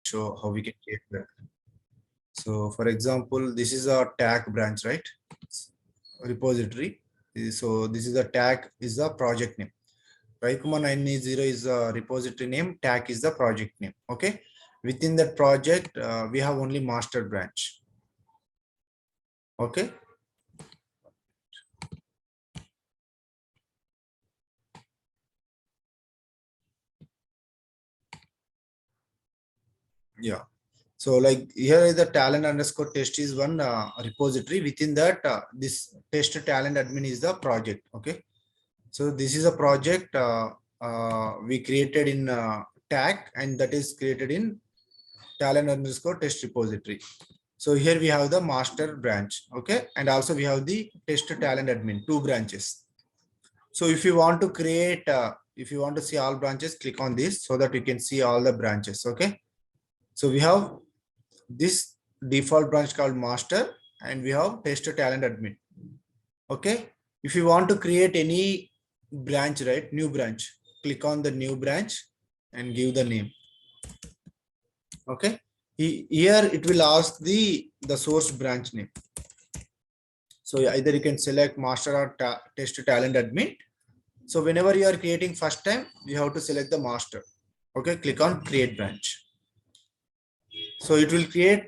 show how we can create that. So for example, this is a tag branch, right? Repository. So this is a tag is the project name. Raikuma 980 is the repository name, tag is the project name. Okay. Within that project, we have only master branch. Okay. Yeah. So like here is the talent underscore test is one repository. Within that, this test talent admin is the project. Okay. So this is a project we created in tag, and that is created in talent underscore test repository. So here we have the master branch. Okay. And also we have the test talent admin, 2 branches. So if you want to create, if you want to see all branches, click on this so that you can see all the branches. Okay. So we have this default branch called master, and we have test talent admin. Okay. If you want to create any branch, right, new branch, click on the new branch and give the name. Okay. Here it will ask the source branch name. So either you can select master or test talent admin. So whenever you are creating first time, you have to select the master. Okay. Click on create branch. So it will create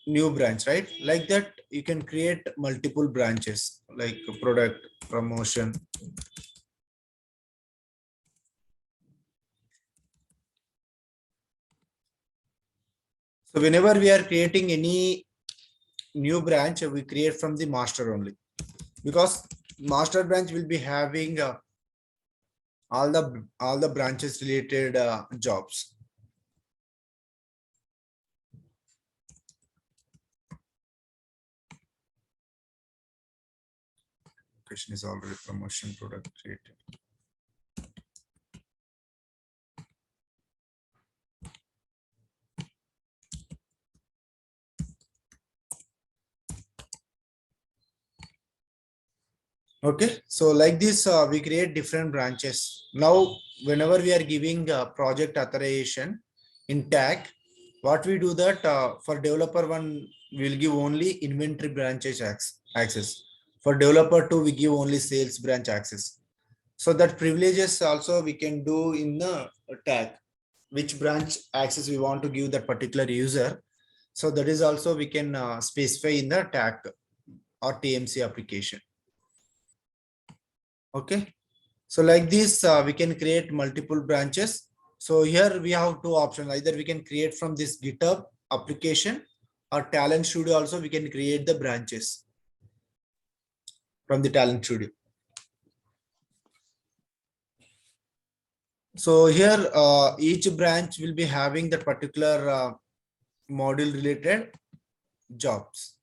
new branch, right? Like that, you can create multiple branches like product, promotion. So whenever we are creating any new branch, we create from the master only, because master branch will be having all the branches related jobs. Question is already promotion product created. Okay, so like this, we create different branches. Now, whenever we are giving project authorization in tag, what we do that for developer one, we'll give only inventory branches access. For developer two, we give only sales branch access. So that privileges also we can do in the tag, which branch access we want to give that particular user. So that is also we can specify in the tag or TMC application. Okay. So like this, we can create multiple branches. So here we have 2 options. Either we can create from this GitHub application, or Talent Studio also we can create the branches from the Talent Studio. So here each branch will be having that particular module related jobs.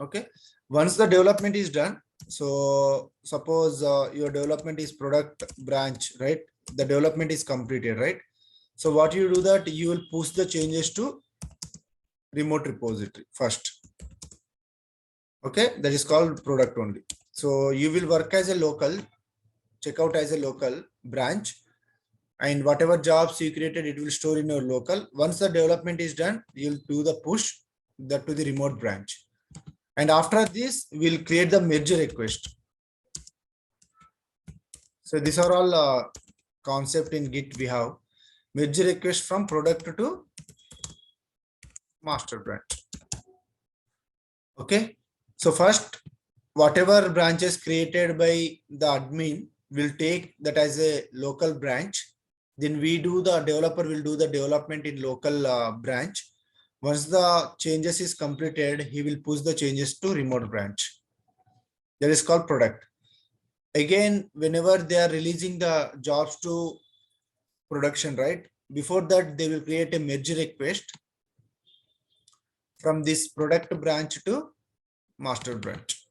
Okay. Once the development is done, so suppose your development is product branch, right? The development is completed, right? So what you do that you will push the changes to remote repository first. Okay, that is called product only. So you will work as a local, check out as a local branch, and whatever jobs you created, it will store in your local. Once the development is done, you'll do the push that to the remote branch. And after this, we'll create the merge request. So these are all concept in Git we have. Merge request from product to master branch. Okay. So first, whatever branches created by the admin will take that as a local branch. Then we do the developer will do the development in local branch. Once the changes is completed, he will push the changes to remote branch. That is called product. Again, whenever they are releasing the jobs to production, right? Before that, they will create a merge request from this product branch to master branch,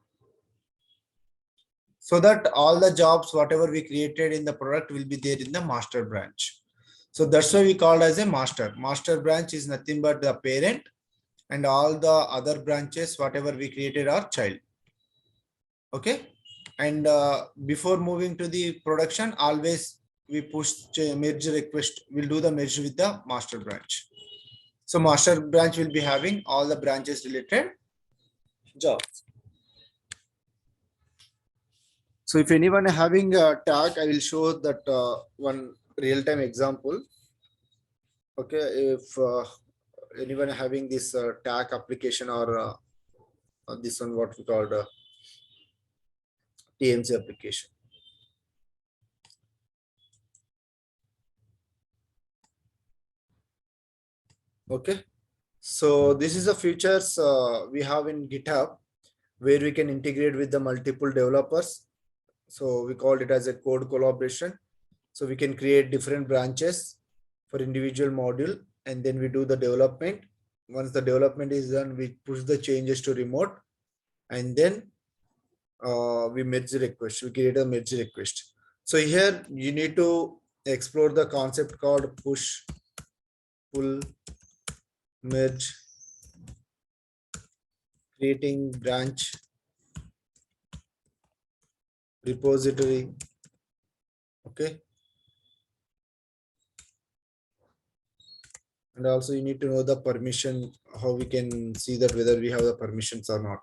so that all the jobs, whatever we created in the product, will be there in the master branch. So that's why we called as a master. Master branch is nothing but the parent, and all the other branches, whatever we created, are child. Okay. And before moving to the production, always we push merge request, we'll do the merge with the master branch. So master branch will be having all the branches related jobs. So if anyone having a tag, I will show that one real-time example. Okay, if anyone having this tag application or this one what we called TMC application. Okay, so this is the features we have in GitHub where we can integrate with the multiple developers. So we called it as a code collaboration. So we can create different branches for individual module, and then we do the development. Once the development is done, we push the changes to remote, and then we merge the request. We create a merge request. So here you need to explore the concept called push, pull, merge, creating branch, repository. Okay. And also you need to know the permission, how we can see that whether we have the permissions or not.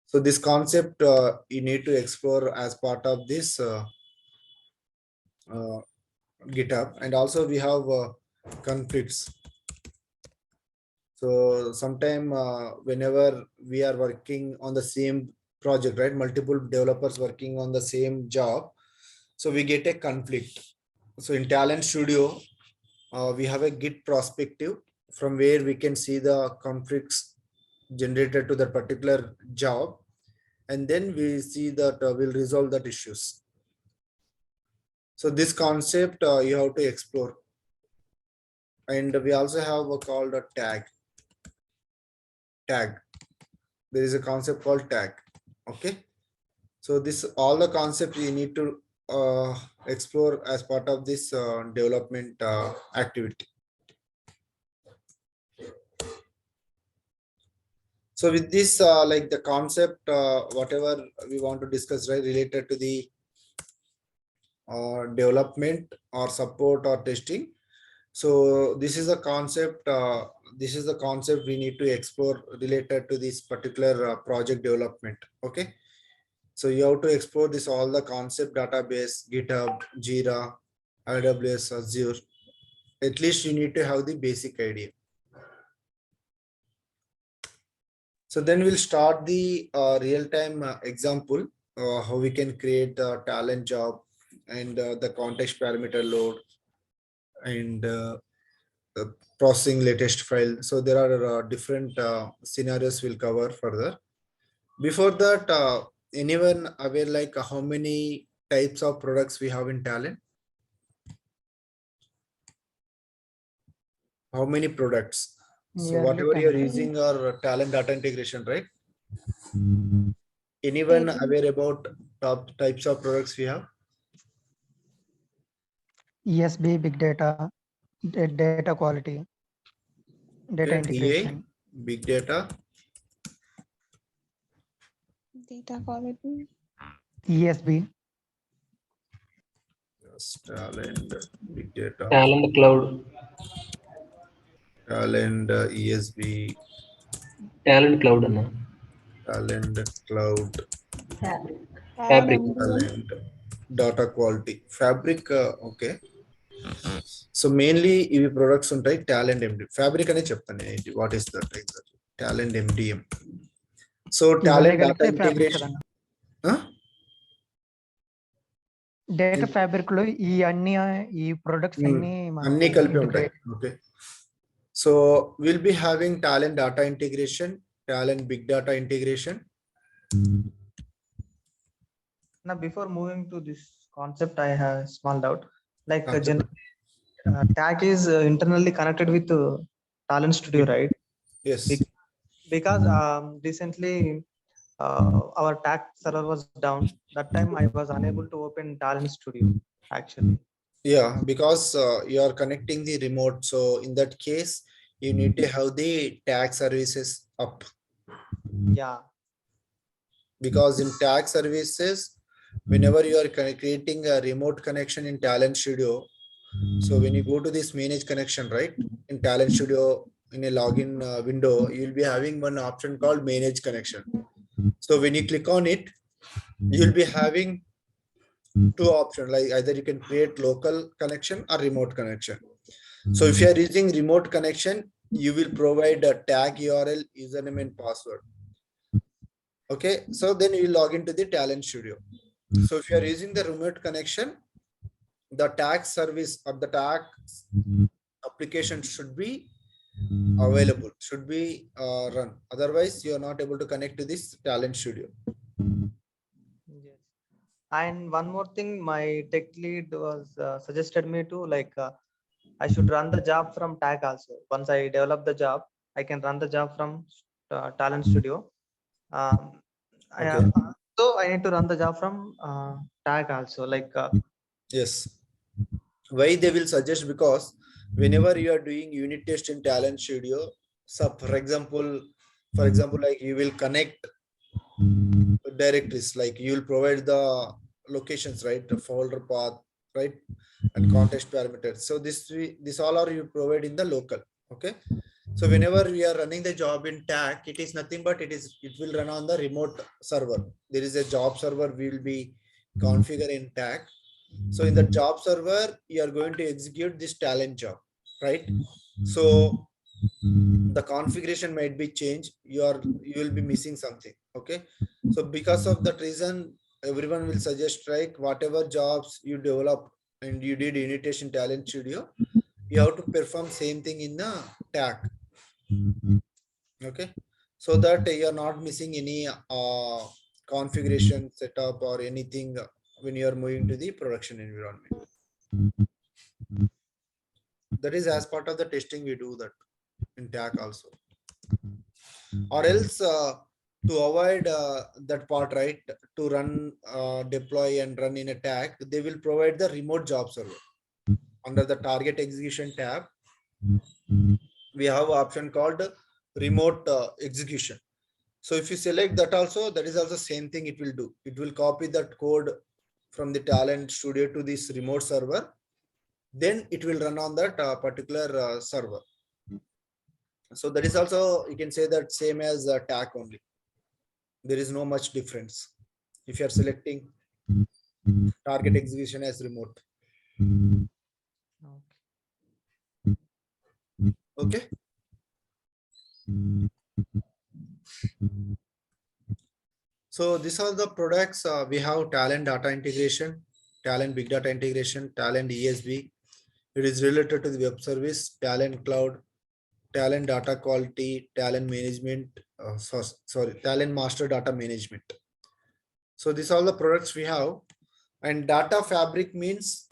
So this concept you need to explore as part of this GitHub. And also we have conflicts. So sometime whenever we are working on the same project, right, multiple developers working on the same job, so we get a conflict. So in Talend Studio, we have a Git perspective from where we can see the conflicts generated to that particular job, and then we see that we'll resolve that issues. So this concept you have to explore. And we also have a called a tag. There is a concept called tag. Okay, so this all the concepts you need to explore as part of this development activity. So with this like the concept whatever we want to discuss, right, related to the development or support or testing. So this is a concept we need to explore related to this particular project development. Okay, so you have to explore this all the concept database, GitHub, Jira, AWS, Azure. At least you need to have the basic idea. So then we'll start the real-time example how we can create the Talend job and the context parameter load and processing latest file. So there are different scenarios we'll cover further. Before that, anyone aware like how many types of products we have in Talend? How many products? So Nearly whatever 10. you're using our Talend data integration, right? Anyone 18. aware about top types of products we have? ESB, big data, data quality, data Okay, DA, integration. big data, Data quality. ESB, yes, Talend, big data, Talend Cloud. Talend, ESB, Talend Cloud Anna. Talend, cloud, Talend Fabric. MDM. Talend, data quality, fabric. Okay, so mainly ఇవి products ఉంటాయి Talend MDM. Fabric అనే చెప్తాను ఏంటి, what is that exactly? Talend MDM. So ఇవన్నీ Talend data కలిపితే fabric integration. కదన్న. Huh? Data fabric లో ఈ ప్రొడక్ట్స్ అన్ని అన్ని కలిపి ఉంటాయి. Integrate. Okay, so will be having Talend data integration, Talend big data integration. Now before moving to this concept, I have a small doubt. Like tag is internally connected with Talend Studio, right? Yes. Because recently our tag server was down. That time I was unable to open Talend Studio actually. Yeah, because you are connecting the remote. So in that case, you need to have the tag services up. Yeah. Because in tag services, whenever you are creating a remote connection in Talent Studio, so when you go to this manage connection, right, in Talent Studio, in a login window, you'll be having one option called manage connection. So when you click on it, you'll be having two options, like either you can create local connection or remote connection. So if you are using remote connection, you will provide a tag URL, username and password. Okay, so then you log into the Talent Studio. So if you are using the remote connection, the tag service or the tag application should be available, should be run. Otherwise, you are not able to connect to this Talent Studio. Yes. And one more thing, my tech lead was suggested me to I should run the job from tag also. Once I develop the job, I can run the job from Talent Studio. Um, Okay. so I need to run the job from tag also. Yes. Why they will suggest? Because whenever you are doing unit test in Talent Studio, so for example, like you will connect directories, like you will provide the locations, right, the folder path, right, and context parameters. So this all are you provide in the local. Okay. So whenever we are running the job in tag, it is nothing but it will run on the remote server. There is a job server we will be configure in tag. So in the job server, you are going to execute this Talent job, right? So the configuration might be changed. You will be missing something. Okay. So because of that reason, everyone will suggest, like, whatever jobs you develop and you did invitation Talent Studio, you have to perform same thing in the tag. Okay. So that you are not missing any configuration setup or anything when you are moving to the production environment. That is as part of the testing we do that in tag also. Or else to avoid that part, right, to run deploy and run in a tag, they will provide the remote job server. Under the target execution tab, we have option called remote execution. So if you select that also, that is also same thing it will do. It will copy that code from the Talent Studio to this remote server. Then it will run on that particular server. So that is also, you can say that same as tag only. There is no much difference if you are selecting target execution as remote. Okay. So these are the products. We have Talent data integration, Talent big data integration, Talent ESB. It is related to the web service, Talent cloud, Talent data quality, Talent management, sorry, Talent master data management. So these are the products we have. And data fabric means,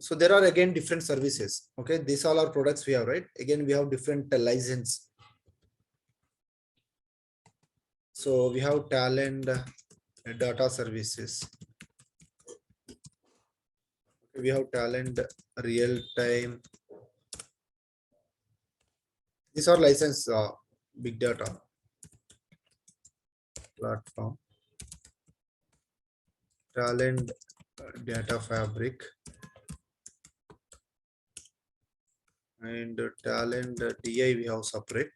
so there are again different services. Okay, these all are products we have, right? Again, we have different license. So we have Talent data services. We have Talent real time. These are license big data platform. Talent data fabric and Talent DI we have separate.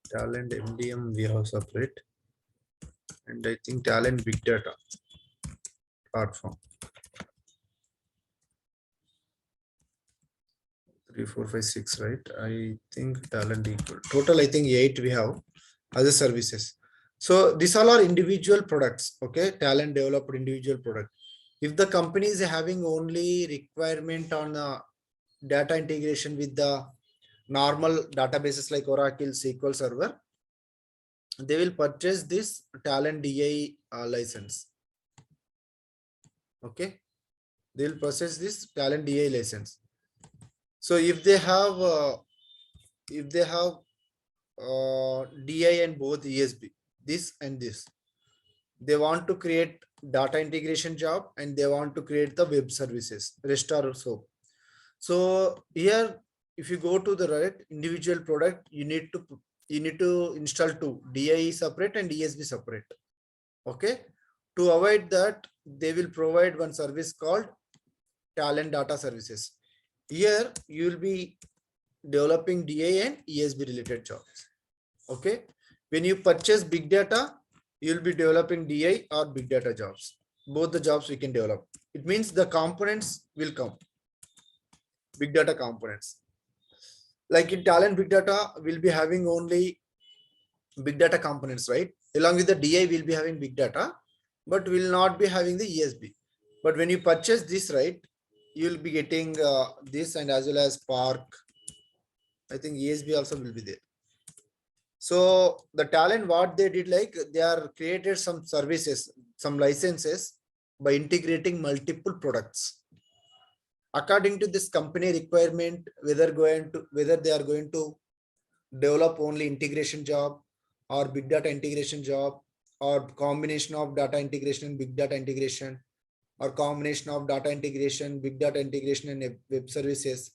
Talent MDM we have separate, and I think Talent big data platform. 3, 4, 5, 6, right? I think Talent equal total. I think 8 we have other services. So these all are individual products. Okay, Talent developed individual product. If the company is having only requirement on data integration with the normal databases like Oracle, SQL Server, they will purchase this Talent DI license. Okay, they will purchase this Talent DI license. So if they have DI and both ESB, this and this, they want to create data integration job and they want to create the web services, rest or so. So here, if you go to the right individual product, you need to install two, DI separate and ESB separate. Okay, to avoid that, they will provide one service called Talend Data Services. Here you will be developing DA and ESB related jobs. Okay. When you purchase big data, you will be developing DI or big data jobs. Both the jobs we can develop. It means the components will come. Big data components. Like in Talend big data, we'll be having only big data components, right? Along with the DI, we'll be having big data, but will not be having the ESB. But when you purchase this, right, you'll be getting this, and as well as Spark. I think ESB also will be there. So the Talend, what they did, like they are created some services, some licenses by integrating multiple products. According to this company requirement, whether they are going to develop only integration job or big data integration job, or combination of data integration and big data integration, or combination of data integration, big data integration and web services.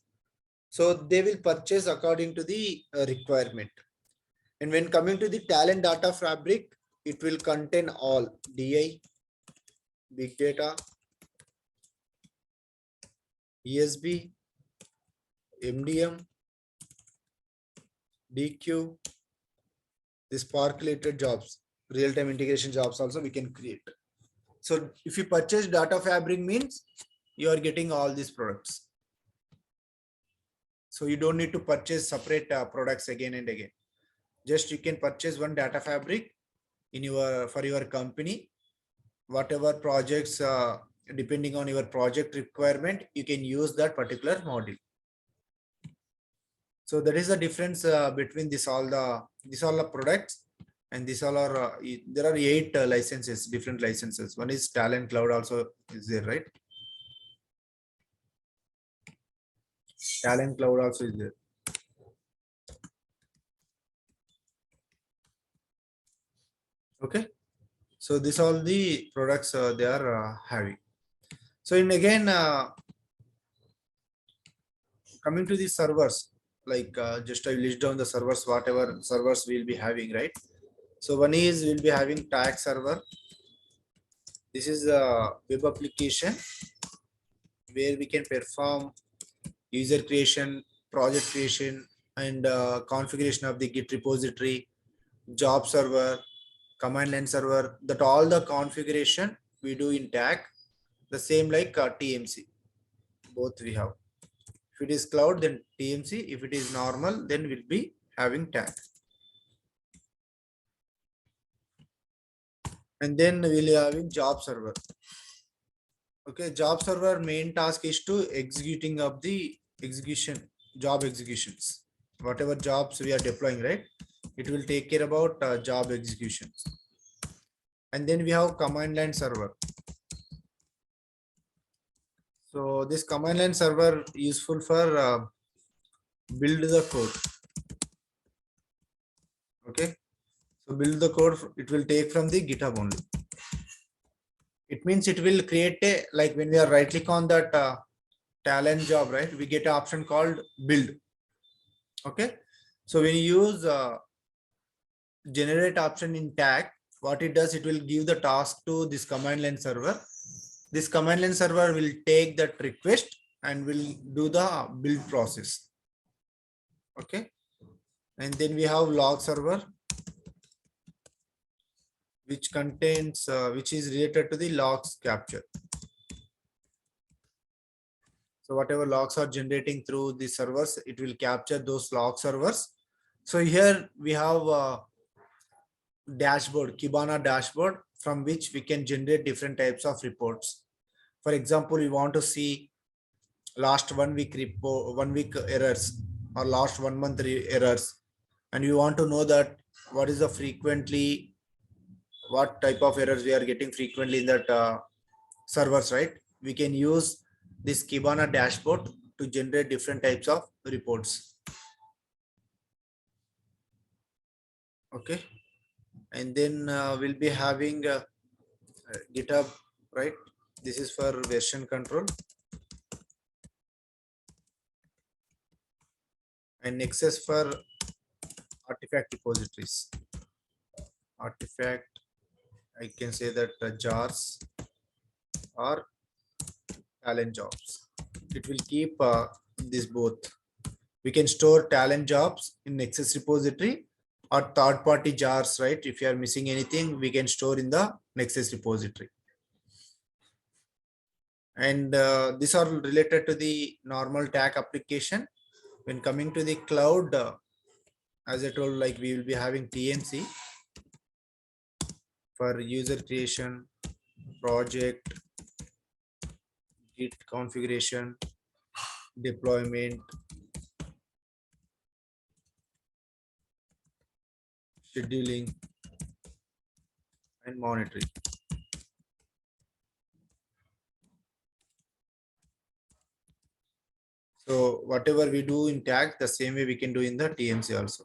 So they will purchase according to the requirement. And when coming to the Talend data fabric, it will contain all DI, big data, ESB, MDM, DQ, the Spark related jobs, real-time integration jobs also we can create. So if you purchase data fabric, means you are getting all these products. So you don't need to purchase separate products again and again. Just you can purchase one data fabric in for your company. Whatever projects, depending on your project requirement, you can use that particular module. So that is the difference between these all the products, and these all are there are 8 licenses, different licenses. One is Talend Cloud also is there, right? Talend Cloud also is there. Okay. So these all the products they are having. So in again, coming to the servers, like just I list down the servers, whatever servers we'll be having, right? So one is we'll be having tag server. This is a web application where we can perform user creation, project creation, and configuration of the Git repository, job server, command line server. That all the configuration we do in tag. The same like TMC. Both we have. If it is cloud, then TMC. If it is normal, then we'll be having tag. And then we'll be having job server. Okay, job server main task is to executing of the job executions. Whatever jobs we are deploying, right? It will take care about job executions. And then we have command line server. So this command line server useful for build the code. Okay, so build the code, it will take from the GitHub only. It means it will create a, like when we are right click on that Talend job, right? We get an option called build. Okay, so when you use generate option in tag, what it does, it will give the task to this command line server. This command line server will take that request and will do the build process. Okay, and then we have log server, which contains which is related to the logs capture. So whatever logs are generating through the servers, it will capture those log servers. So here we have dashboard, Kibana dashboard, from which we can generate different types of reports. For example, we want to see last 1 week report, 1 week errors, or last 1 month errors, and you want to know that what is the frequently, what type of errors we are getting frequently in that servers, right? We can use this Kibana dashboard to generate different types of reports. Okay, and then we'll be having GitHub, right? This is for version control, and Nexus for artifact repositories. Artifact I can say that jars or talent jobs. It will keep this both. We can store talent jobs in Nexus repository or third-party jars, right? If you are missing anything, we can store in the Nexus repository. And these are related to the normal tag application. When coming to the cloud, as I told, like we will be having TMC for user creation, project, Git configuration, deployment, scheduling, and monitoring. So whatever we do in tag, the same way we can do in the TMC also.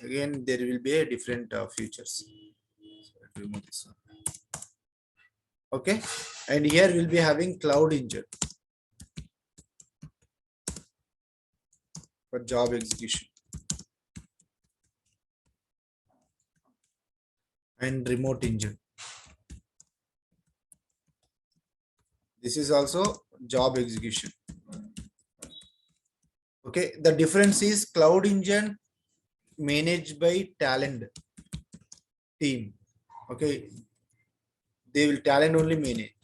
Again, there will be a different features. So I'll remove this one. Okay, and here we'll be having cloud engine for job execution and remote engine. This is also job execution. Okay, the difference is cloud engine managed by Talend team. Okay, they will Talend only manage.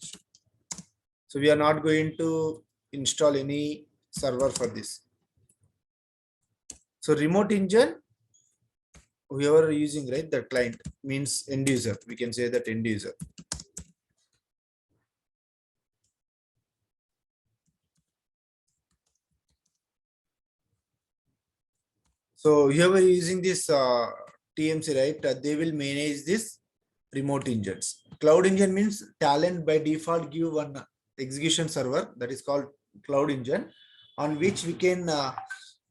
So we are not going to install any server for this. So remote engine, whoever using, right, the client means end user. We can say that end user. So whoever using this TMC, right, they will manage this remote engines. Cloud engine means Talend by default give one execution server that is called cloud engine, on which we can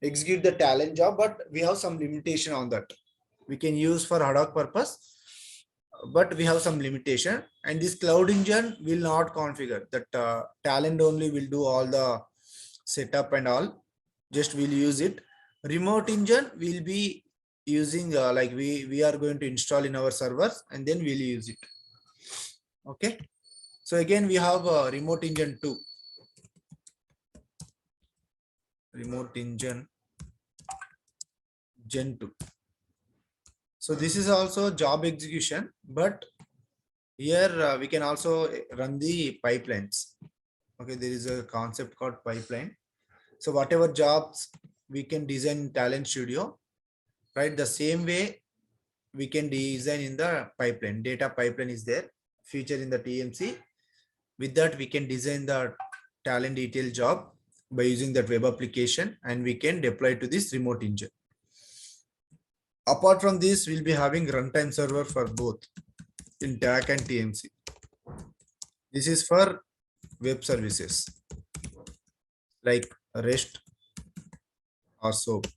execute the Talend job, but we have some limitation on that. We can use for ad hoc purpose, but we have some limitation, and this cloud engine will not configure that. Talend only will do all the setup and all, just will use it. Remote engine will be using like we are going to install in our servers and then we'll use it. Okay, so again we have remote engine 2, remote engine gen 2. So this is also job execution, but here we can also run the pipelines. Okay, there is a concept called pipeline. So whatever jobs we can design in Talend Studio, right, the same way we can design in the pipeline. Data pipeline is there, feature in the TMC. With that, we can design the Talend detail job by using that web application, and we can deploy to this remote engine. Apart from this, we'll be having runtime server for both in TAC and TMC. This is for web services like REST or SOAP.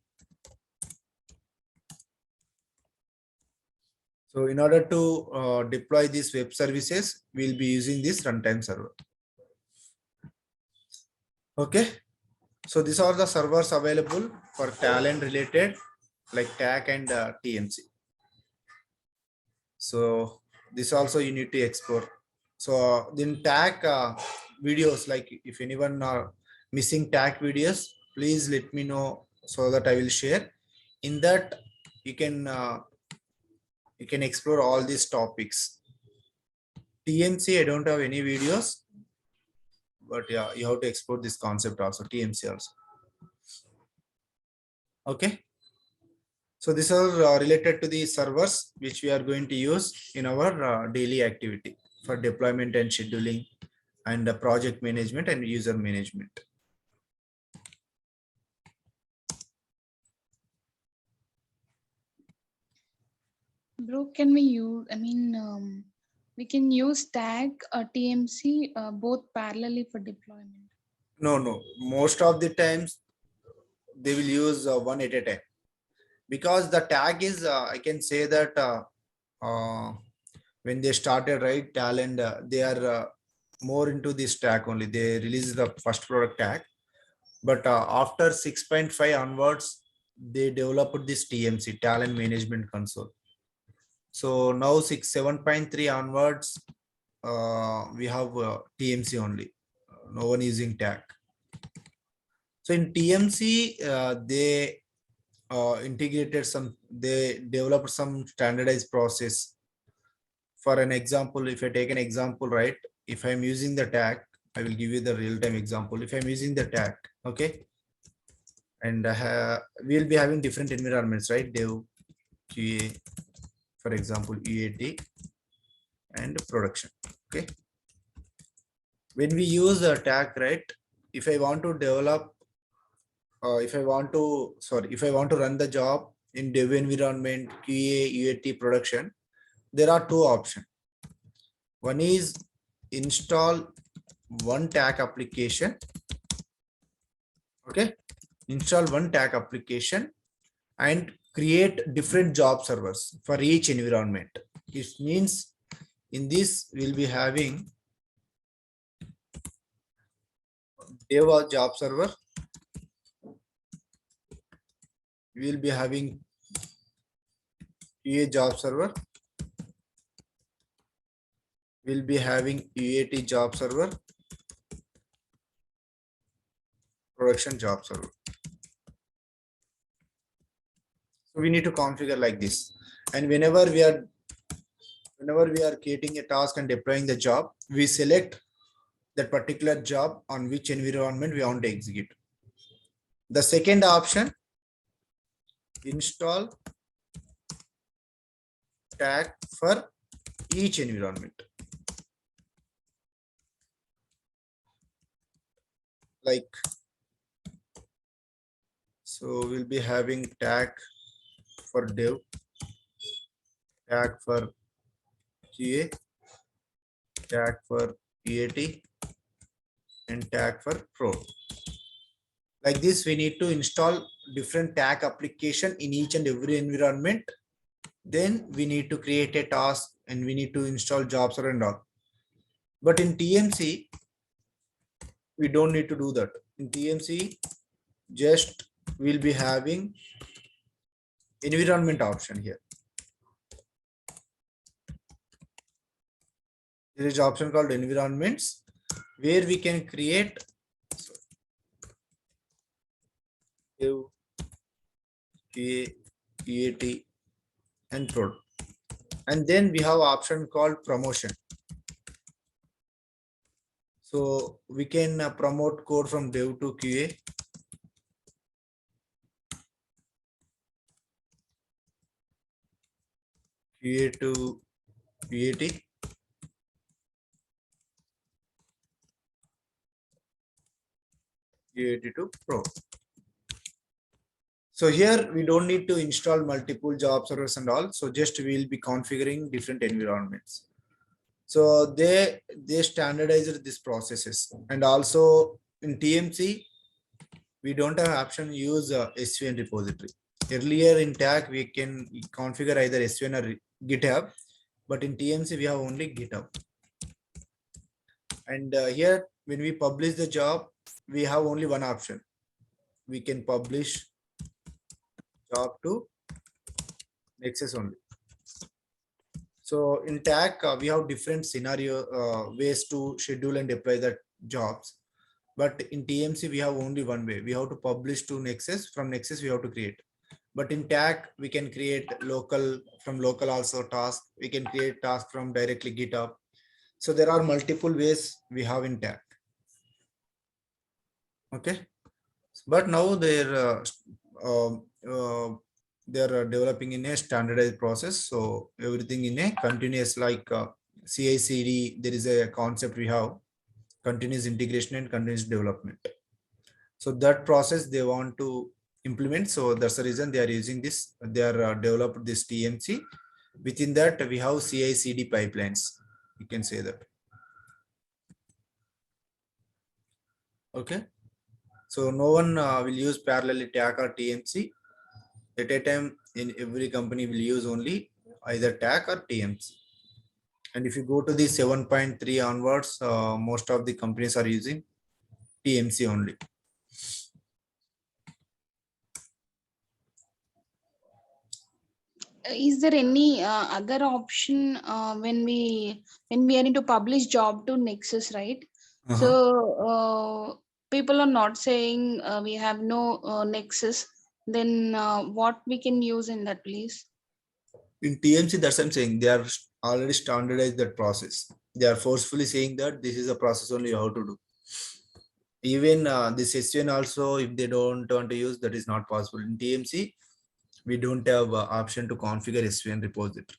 So in order to deploy these web services, we'll be using this runtime server. Okay. So these are the servers available for Talend related like TAC and TMC. So this also you need to explore. So then TAC videos, like if anyone are missing TAC videos, please let me know so that I will share. In that you can explore all these topics. TMC, I don't have any videos, but yeah, you have to explore this concept also, TMC also. Okay. So these are related to the servers which we are going to use in our daily activity for deployment and scheduling and project management and user management. Bro, can we use, we can use tag TMC both parallelly for deployment. No. Most of the times they will use one at a time, because the tag is, I can say that when they started, right, Talend, they are more into this tag only. They released the first product tag, but after 6.5 onwards, they developed this TMC, Talent Management Console. So now 7.3 onwards, we have TMC only. No one using tag. So in TMC, they integrated some, they developed some standardized process. For an example, if I take an example, right? If I'm using the tag, I will give you the real-time example. If I'm using the tag, okay, and we'll be having different environments, right? Dev, QA, for example, UAT, and production. Okay. When we use a tag, right? If I want to develop, if I want to run the job in dev environment, QA, UAT, production, there are two options. One is install one tag application. Okay. Install one tag application and create different job servers for each environment. It means in this we'll be having dev job server. We will be having QA job server. We'll be having UAT job server, production job server. So we need to configure like this. And whenever we are creating a task and deploying the job, we select that particular job on which environment we want to execute. The second option, install tag for each environment. Like, so we'll be having tag for dev, tag for QA, tag for UAT, and tag for pro. Like this, we need to install different tag application in each and every environment. Then we need to create a task and we need to install jobs and all. But in TMC, we don't need to do that. In TMC, just we'll be having environment option here. There is an option called environments where we can create UAT and prod. And then we have option called promotion. So we can promote code from dev to QA. QA to UAT. UAT to pro. So here we don't need to install multiple job servers and all. So just we will be configuring different environments. So they standardized these processes. And also in TMC, we don't have option use SVN repository. Earlier in tag, we can configure either SVN or GitHub, but in TMC, we have only GitHub. And here, when we publish the job, we have only one option. We can publish job to Nexus only. So in tag, we have different scenario ways to schedule and deploy the jobs. But in TMC, we have only one way. We have to publish to Nexus. From Nexus, we have to create. But in tag, we can create local, from local also task. We can create task from directly GitHub. So there are multiple ways we have in tag. Okay. But now they're developing in a standardized process. So everything in a continuous, like CI/CD, there is a concept we have, continuous integration and continuous development. So that process they want to implement. So that's the reason they are using this. They are developed this TMC. Within that, we have CI/CD pipelines. You can say that. Okay. So no one will use parallel tag or TMC. At a time, in every company will use only either tag or TMC. And if you go to the 7.3 onwards, most of the companies are using TMC only. is there any other option when we are into publish job to Nexus, right? So people are not saying we have no Nexus. Then what we can use in that, please? In TMC, that's what I'm saying. They are already standardized that process. They are forcefully saying that this is a process only you have to do. Even this SVN also, if they don't want to use, that is not possible. In TMC, we don't have option to configure SVN repository.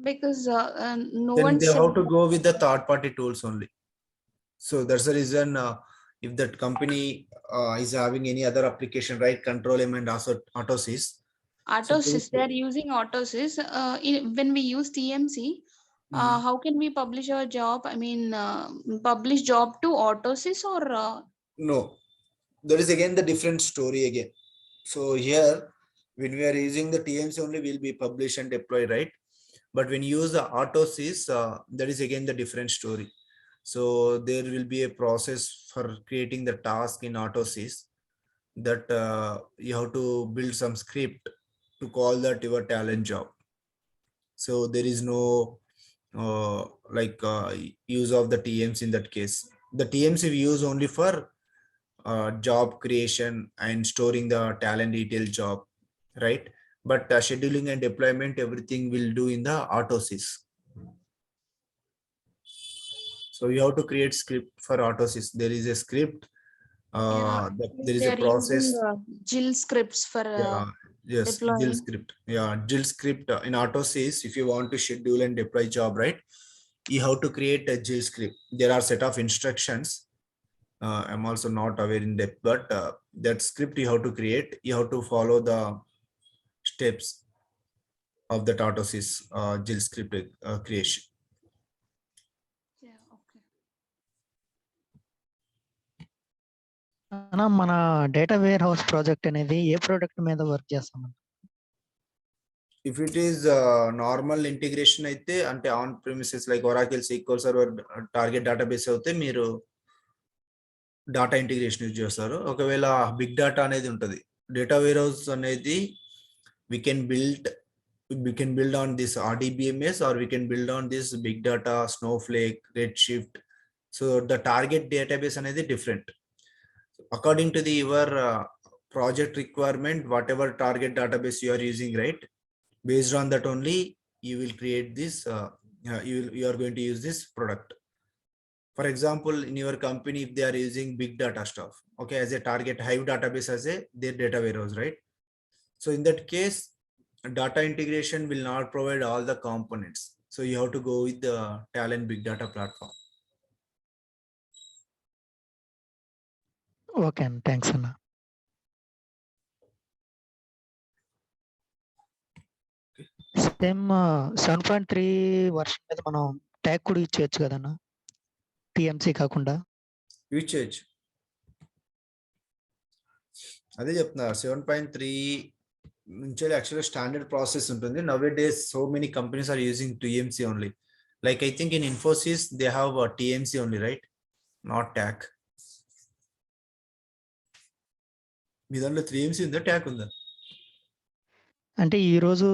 Because no Then one they said. have to go with the third party tools only. So that's the reason if that company is having any other application, right? Control M and also AutoSys. So Autosys, they are using Autosys. When we use TMC, how can we publish our job? I mean, publish job to Autosys or no, that is again the different story again. So here, when we are using the TMC only, will be publish and deploy, right? But when you use the AutoSys, that is again the different story. So there will be a process for creating the task in AutoSys that you have to build some script to call that your Talend job. So there is no like use of the TMs in that case. The TMs we use only for job creation and storing the Talend detail job, right? But scheduling and deployment, everything will do in the AutoSys. So you have to create script for AutoSys. There is a script. There is they a are using process. Jill scripts for Yeah. Yes, Jill deploying? script. Yeah, Jill script in AutoSys. If you want to schedule and deploy job, right? You have to create a Jill script. There are set of instructions. I'm also not aware in depth, but that script you have to create. You have to follow the steps of the AutoSys Jill script creation. Yeah, okay. అన్న మన data wear house project అనేది ఏ product మీద work చేస్తాం? If it is normal integration అయితే అంటే on premises like Oracle SQL Server target database అయితే మీరు data integration use చేస్తారు. ఒకవేళ బిగ్ డేటా అనేది ఉంటుంది, డేటా వేర్ హౌస్ అనేది we can build on this RDBMS or we can build on this big data, Snowflake, Redshift. So the target database అనేది different according to the your project requirement. Whatever target database you are using, right, based on that only you will create this you are going to use this product. For example, in your company, if they are using big data stuff, okay, as a target Hive database as a their data warehouse, right? So in that case, data integration will not provide all the components. So you have to go with the Talend big data platform. Okay అన్న, thanks అన్న. Same 7.3 version మీద మనం tag కూడా use చేయొచ్చు కదన్నా, TMC కాకుండా? Use చేయొచ్చు, అదే చెప్తున్నా. 7.3 నుంచి యాక్చువల్గా స్టాండర్డ్ ప్రాసెస్ ఉంటుంది. Nowadays so many companies are using TMC only. Like I think in Infosys they have a TMC only, right? Not TAC. మీ దాంట్లో 3MC ఉందా, ట్యాక్ ఉందా? అంటే ఈ రోజు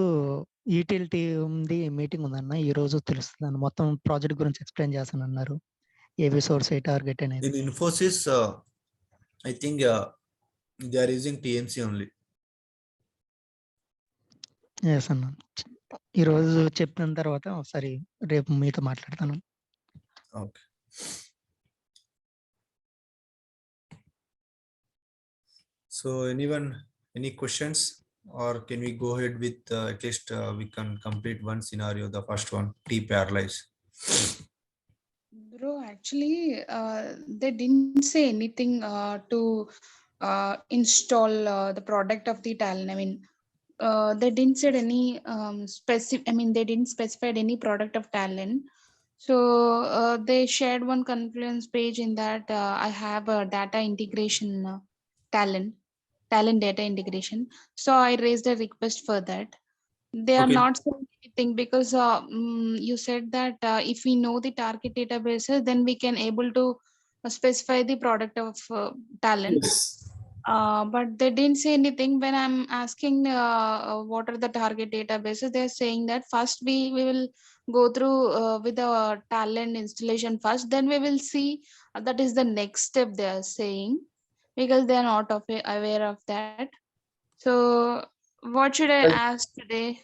ఈటీఎల్టీ ఉంది, మీటింగ్ ఉందన్న. ఈ రోజు తెలుస్తుంది మొత్తం ప్రాజెక్ట్ గురించి ఎక్స్ప్లెయిన్ చేస్తాను అన్నారు. ఏవి సోర్స్, ఏ టార్గెట్ అనేది. In Infosys I think they are using TMC only. Yes అన్న, ఈరోజు చెప్పిన తర్వాత ఒకసారి రేపు మీతో మాట్లాడతాను. Okay. So anyone, any questions, or can we go ahead with at least we can complete one scenario, the first one, T paralyze. Bro, actually, they didn't say anything to install the product of the Talend. I mean, they didn't say any specific. I mean, they didn't specify any product of Talend. So they shared one Confluence page in that I have a data integration Talend data integration. So I raised a request for that. They are Okay. not saying anything because you said that if we know the target databases, then we can able to specify the product of Talend. Yes. But they didn't say anything when I'm asking what are the target databases. They're saying that first we will go through with the Talend installation first, then we will see. That is the next step they are saying, because they are not aware of that. So what should I Like, ask today?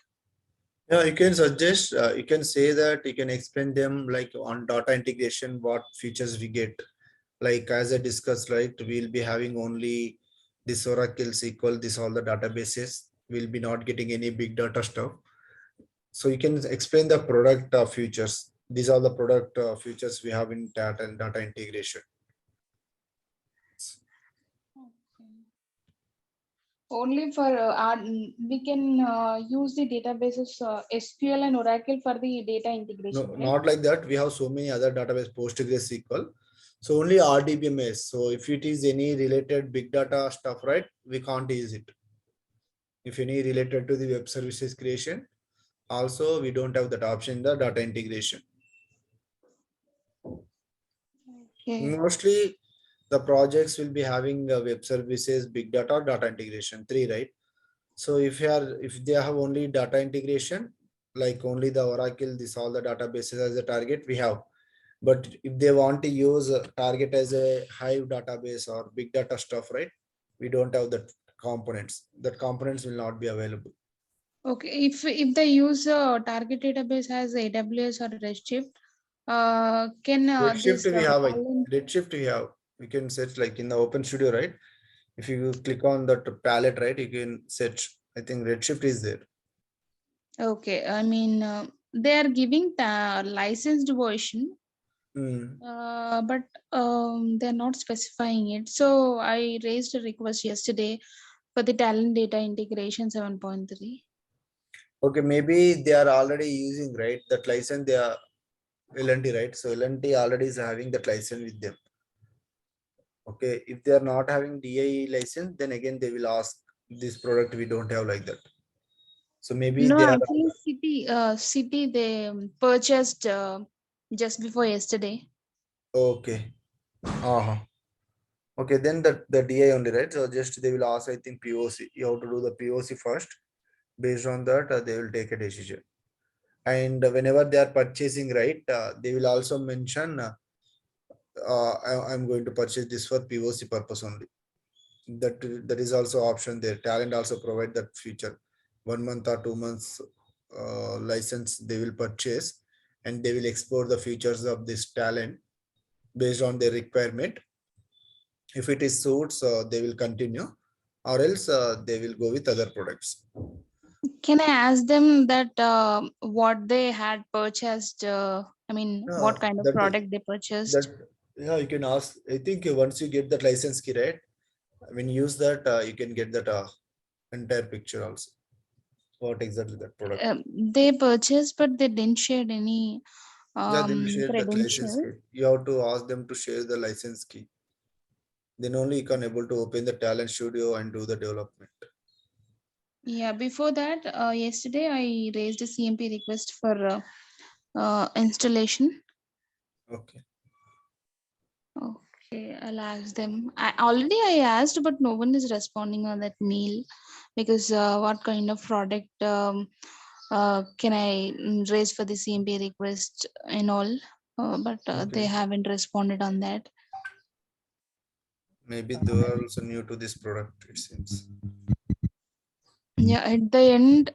yeah, you can suggest, you can say that you can explain them like on data integration, what features we get. Like as I discussed, right, we'll be having only this Oracle SQL, this all the databases. We'll be not getting any big data stuff. So you can explain the product features. These are the product features we have in data and data integration. Only for we can use the databases SQL and Oracle for the data integration, No, right? not like that. We have so many other database, PostgreSQL. So only RDBMS. So if it is any related big data stuff, right, we can't use it. If any related to the web services creation, also we don't have that option in the data integration. Okay. Mostly the projects will be having web services, big data, data integration, three, right? So if they have only data integration, like only the Oracle, this all the databases as a target we have. But if they want to use a target as a Hive database or big data stuff, right? We don't have that components. That components will not be available. Okay. If the user target database has AWS or Redshift, can Redshift this we have, Talend? Redshift we have. We can search like in the Open Studio, right? If you click on that palette, right, you can search. I think Redshift is there. Okay, I mean they are giving the licensed version, Hmm. but they're not specifying it. So I raised a request yesterday for the Talent Data Integration 7.3. Okay, maybe they are already using, right, that license. They are L&T, right? So L&T already is having that license with them. Okay, if they are not having DIE license, then again they will ask this product we don't have like that. So maybe No, they are actually, City they purchased just before yesterday. okay. Uh-huh. Okay, then the DI only, right? So just they will ask, I think POC. You have to do the POC first. Based on that, they will take a decision. And whenever they are purchasing, right, they will also mention, I'm going to purchase this for POC purpose only. That is also option there. Talend also provide that feature. 1 month or 2 months license they will purchase, and they will explore the features of this Talend based on their requirement. If it is suits, they will continue, or else they will go with other products. Can I ask them that what they had purchased? I mean, what kind of That product they that purchased? yeah, you can ask. I think once you get that license key, right, when you use that, you can get that entire picture also. What exactly that product? They purchased, but they didn't share any Yeah, they will share that license credentials. key. You have to ask them to share the license key. Then only you can able to open the Talent Studio and do the development. Yeah, before that, yesterday I raised a CMP request for installation. Okay. Okay, I'll ask them. I asked, but no one is responding on that mail, because what kind of product can I raise for the CMP request and all? But they Okay. haven't responded on that. Maybe they are also new to this product, it seems. Yeah, at the end,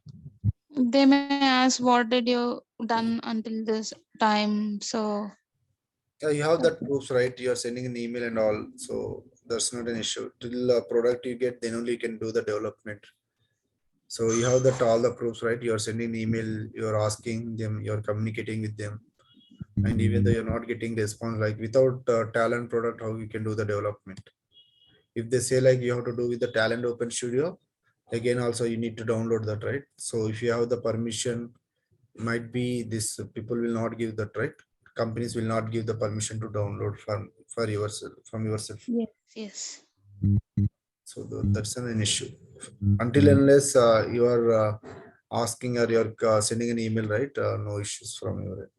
they may ask, "What did you done until this time?" So, Yeah, you have that proofs, right? You are sending an email and all, so that's not an issue. Till product you get, then only you can do the development. So you have that all the proofs, right? You are sending email, you are asking them, you are communicating with them, and even though you're not getting response, like without Talent product, how you can do the development? If they say like you have to do with the Talent Open Studio, again also you need to download that, right? So if you have the permission, might be this people will not give that, right? Companies will not give the permission to download for yourself from yourself. yes, yes. So that's an issue. Until unless you are asking or you're sending an email, right? No issues from your end.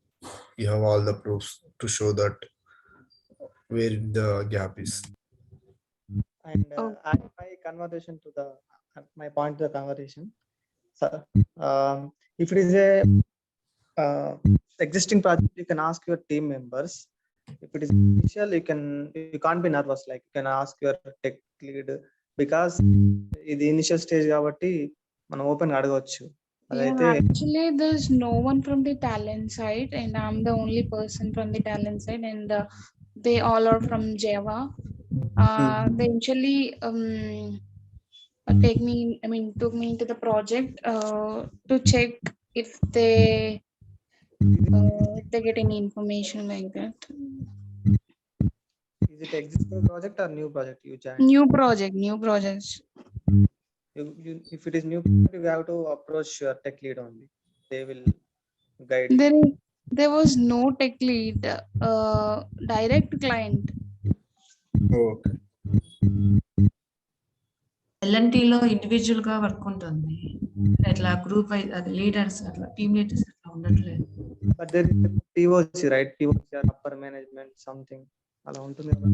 You have all the proofs to show that where the gap is. and Oh. add my conversation to the my point to the conversation. So, if it is a existing project, you can ask your team members. If it is initial, you can't be nervous. Like you can ask your tech lead because ఇది initial stage కాబట్టి మనం open గా అడగవచ్చు. Yeah, అదైతే actually, there's no one from the talent side, and I'm the only person from the talent side, and they all are from Java. They actually take me, I mean, took me into the project to check if they get any information like that. is it existing project or new project you joined? New projects. If it is new project, you have to approach your tech lead only. They will guide you. There was no tech lead, direct client. Okay. ఎల్ఎన్టీలో individual గా work ఉంటుంది, అట్లా group wise అది leaders అట్లా team leaders అట్లా ఉండట్లేదు. But there is POC, right? POC or upper management something అలా ఉంటుంది కదా.